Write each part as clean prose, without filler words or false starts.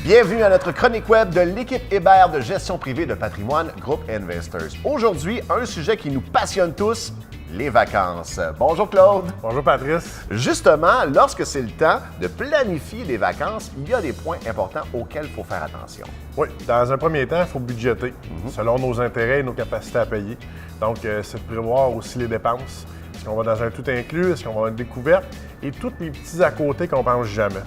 Bienvenue à notre chronique web de l'équipe Hébert de gestion privée de patrimoine Groupe Investors. Aujourd'hui, un sujet qui nous passionne tous, les vacances. Bonjour Claude. Bonjour Patrice. Justement, lorsque c'est le temps de planifier des vacances, il y a des points importants auxquels il faut faire attention. Oui, dans un premier temps, il faut budgéter selon nos intérêts et nos capacités à payer. Donc, c'est de prévoir aussi les dépenses. Est-ce qu'on va dans un tout inclus? Est-ce qu'on va avoir une découverte? Et tous les petits à côté qu'on pense jamais.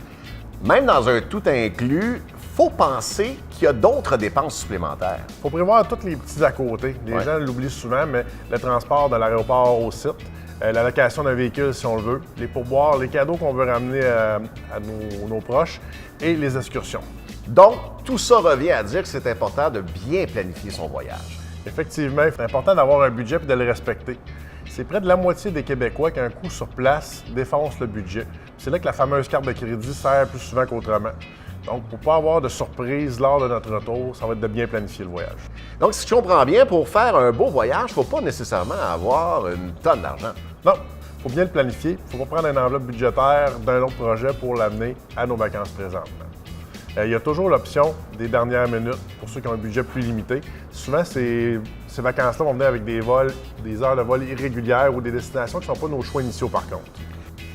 Même dans un tout inclus, il faut penser qu'il y a d'autres dépenses supplémentaires. Il faut prévoir tous les petits à côté. Les gens l'oublient souvent, mais le transport de l'aéroport au site, la location d'un véhicule si on le veut, les pourboires, les cadeaux qu'on veut ramener à nos proches et les excursions. Donc, tout ça revient à dire que c'est important de bien planifier son voyage. Effectivement, c'est important d'avoir un budget et de le respecter. C'est près de la moitié des Québécois qu'un coût sur place défonce le budget. C'est là que la fameuse carte de crédit sert plus souvent qu'autrement. Donc, pour ne pas avoir de surprise lors de notre retour, ça va être de bien planifier le voyage. Donc, si je comprends bien, pour faire un beau voyage, il ne faut pas nécessairement avoir une tonne d'argent. Non, il faut bien le planifier. Il ne faut pas prendre une enveloppe budgétaire d'un autre projet pour l'amener à nos vacances présentes. Il y a toujours l'option des dernières minutes pour ceux qui ont un budget plus limité. Souvent, ces vacances-là vont venir avec des vols, des heures de vol irrégulières ou des destinations qui ne sont pas nos choix initiaux par contre.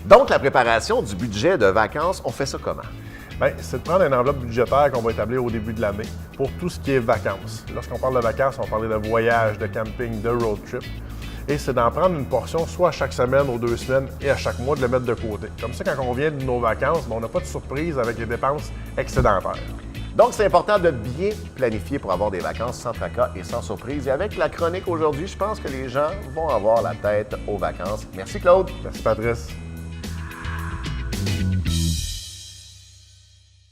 Donc, la préparation du budget de vacances, on fait ça comment? Bien, c'est de prendre une enveloppe budgétaire qu'on va établir au début de l'année pour tout ce qui est vacances. Lorsqu'on parle de vacances, on va parler de voyage, de camping, de road trip. Et c'est d'en prendre une portion soit à chaque semaine ou 2 semaines et à chaque mois de le mettre de côté. Comme ça, quand on revient de nos vacances, on n'a pas de surprise avec les dépenses excédentaires. Donc, c'est important de bien planifier pour avoir des vacances sans tracas et sans surprise. Et avec la chronique aujourd'hui, je pense que les gens vont avoir la tête aux vacances. Merci Claude. Merci Patrice.